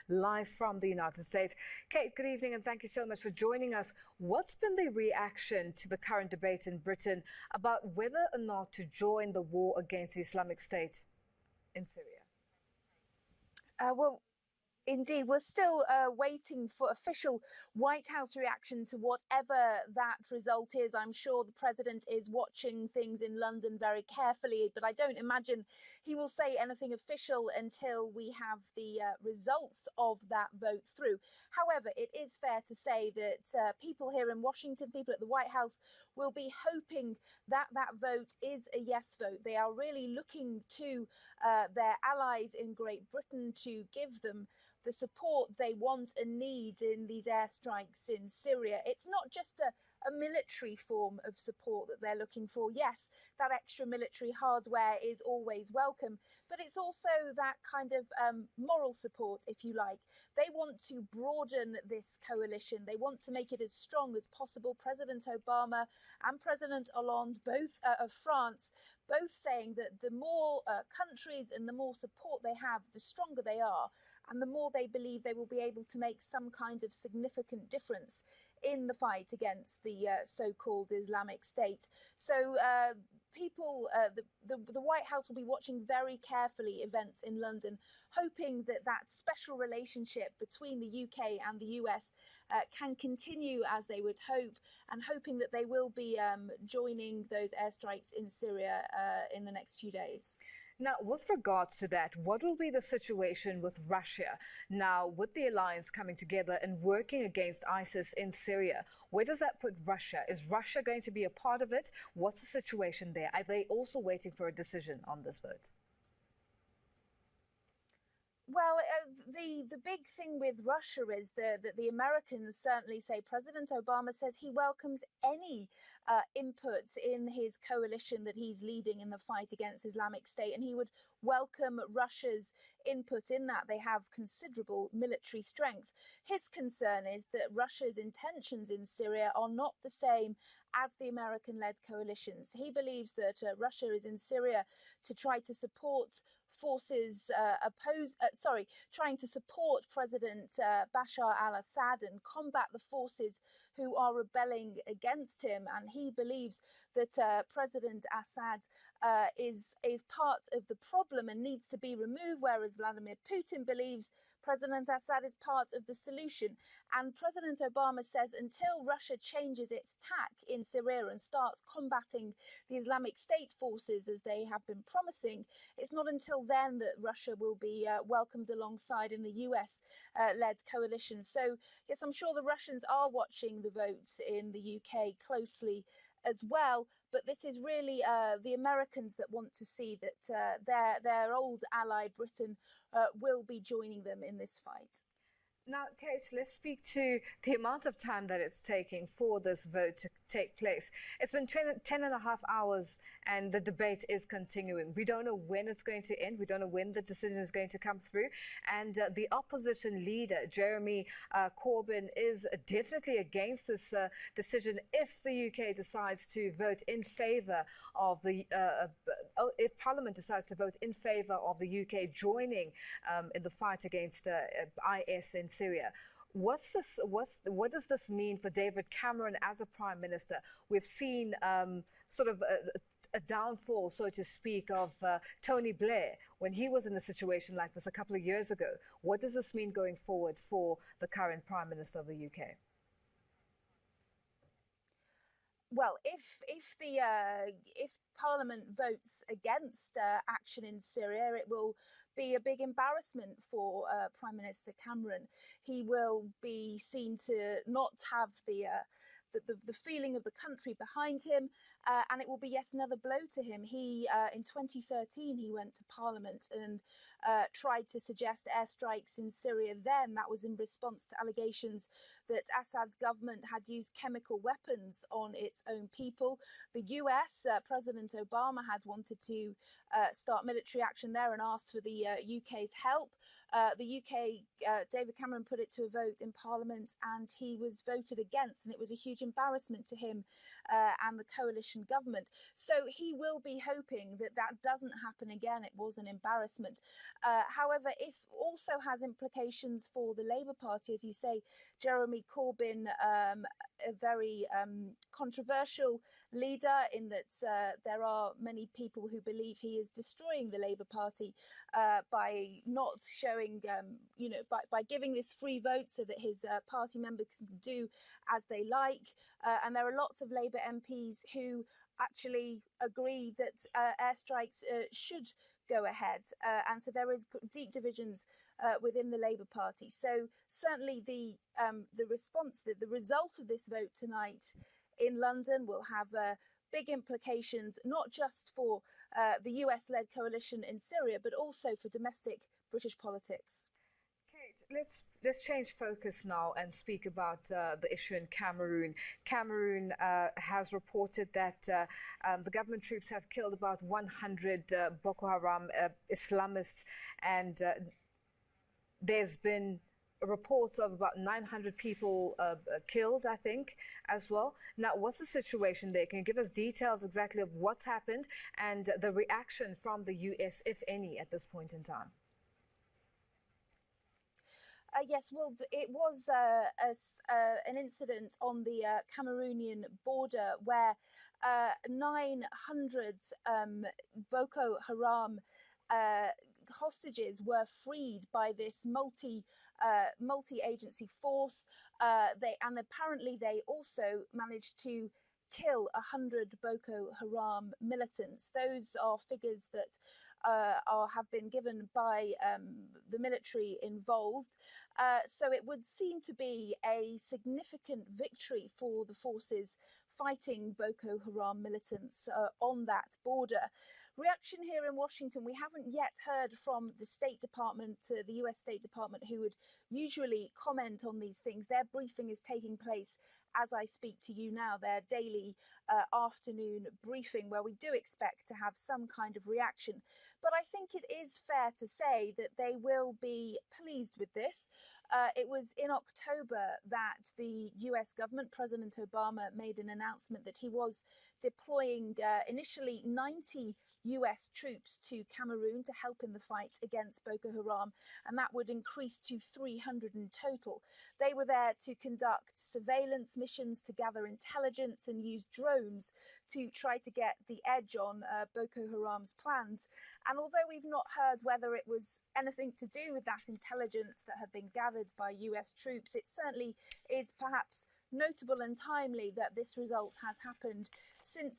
Live from the United States. Kate, good evening and thank you so much for joining us. What's been the reaction to the current debate in Britain about whether or not to join the war against the Islamic State in Syria? Well, indeed, we're still waiting for official White House reaction to whatever that result is. I'm sure the president is watching things in London very carefully, but I don't imagine he will say anything official until we have the results of that vote through. However, it is fair to say that people here in Washington, people at the White House, will be hoping that that vote is a yes vote. They are really looking to their allies in Great Britain to give them the support they want and need in these airstrikes in Syria. It's not just a military form of support that they're looking for. Yes, that extra military hardware is always welcome, but it's also that kind of moral support, if you like. They want to broaden this coalition. They want to make it as strong as possible. President Obama and President Hollande, both of France, both saying that the more countries and the more support they have, the stronger they are, and the more they believe they will be able to make some kind of significant difference in the fight against the so-called Islamic State. So the White House will be watching very carefully events in London, hoping that that special relationship between the UK and the US can continue as they would hope, and hoping that they will be joining those airstrikes in Syria in the next few days. Now, with regards to that, what will be the situation with Russia now, with the alliance coming together and working against ISIS in Syria? Where does that put Russia? Is Russia going to be a part of it? What's the situation there? Are they also waiting for a decision on this vote? Well, the big thing with Russia is that the Americans certainly say, President Obama says he welcomes any input in his coalition that he's leading in the fight against Islamic State, and he would welcome Russia's input in that. They have considerable military strength. His concern is that Russia's intentions in Syria are not the same as the American-led coalitions. He believes that Russia is in Syria to try to support forces trying to support President Bashar al-Assad and combat the forces who are rebelling against him. And he believes that President Assad is part of the problem and needs to be removed, whereas Vladimir Putin believes President Assad is part of the solution. And President Obama says until Russia changes its tack in Syria and starts combating the Islamic State forces as they have been promising, it's not until then that Russia will be welcomed alongside in the US-led coalition. So, yes, I'm sure the Russians are watching the votes in the UK closely as well, but this is really the Americans that want to see that their old ally Britain will be joining them in this fight. Now, Kate, let's speak to the amount of time that it's taking for this vote to take place. It's been 10 and a half hours and the debate is continuing. We don't know when it's going to end. We don't know when the decision is going to come through. And the opposition leader, Jeremy Corbyn, is definitely against this decision if the UK decides to vote in favour of the, if Parliament decides to vote in favour of the UK joining in the fight against IS in Syria. What does this mean for David Cameron as a Prime Minister? We've seen sort of a downfall, so to speak, of Tony Blair when he was in a situation like this a couple of years ago. What does this mean going forward for the current Prime Minister of the UK? Well, if Parliament votes against action in Syria, it will be a big embarrassment for Prime Minister Cameron. He will be seen to not have the feeling of the country behind him, and it will be yet another blow to him. In 2013, he went to Parliament and tried to suggest airstrikes in Syria. Then that was in response to allegations that Assad's government had used chemical weapons on its own people. The US, President Obama had wanted to start military action there and asked for the UK's help. The UK, David Cameron put it to a vote in Parliament and he was voted against, and it was a huge embarrassment to him and the coalition coalition government. So he will be hoping that that doesn't happen again. It was an embarrassment. However, it also has implications for the Labour Party, as you say. Jeremy Corbyn, a very controversial leader in that there are many people who believe he is destroying the Labour Party by not showing, by giving this free vote so that his party members can do as they like. And there are lots of Labour MPs who actually agree that airstrikes should go ahead. And so there is deep divisions within the Labour Party. So certainly the response, the result of this vote tonight in London will have big implications, not just for the US-led coalition in Syria, but also for domestic British politics. Kate, let's change focus now and speak about the issue in Cameroon. Cameroon has reported that the government troops have killed about 100 Boko Haram Islamists, and there's been reports of about 900 people killed, I think, as well. Now, what's the situation there? Can you give us details exactly of what's happened and the reaction from the US, if any, at this point in time? Yes, well, it was an incident on the Cameroonian border where 900 Boko Haram hostages were freed by this multi-agency force. Apparently they also managed to kill 100 Boko Haram militants. Those are figures that have been given by the military involved. So it would seem to be a significant victory for the forces fighting Boko Haram militants on that border. Reaction here in Washington, we haven't yet heard from the State Department, the US State Department, who would usually comment on these things. Their briefing is taking place as I speak to you now, their daily afternoon briefing, where we do expect to have some kind of reaction. But I think it is fair to say that they will be pleased with this. It was in October that the US government, President Obama, made an announcement that he was deploying initially 90 US troops to Cameroon to help in the fight against Boko Haram, and that would increase to 300 in total. They were there to conduct surveillance missions, to gather intelligence and use drones to try to get the edge on Boko Haram's plans. And although we've not heard whether it was anything to do with that intelligence that had been gathered by US troops, it certainly is perhaps notable and timely that this result has happened since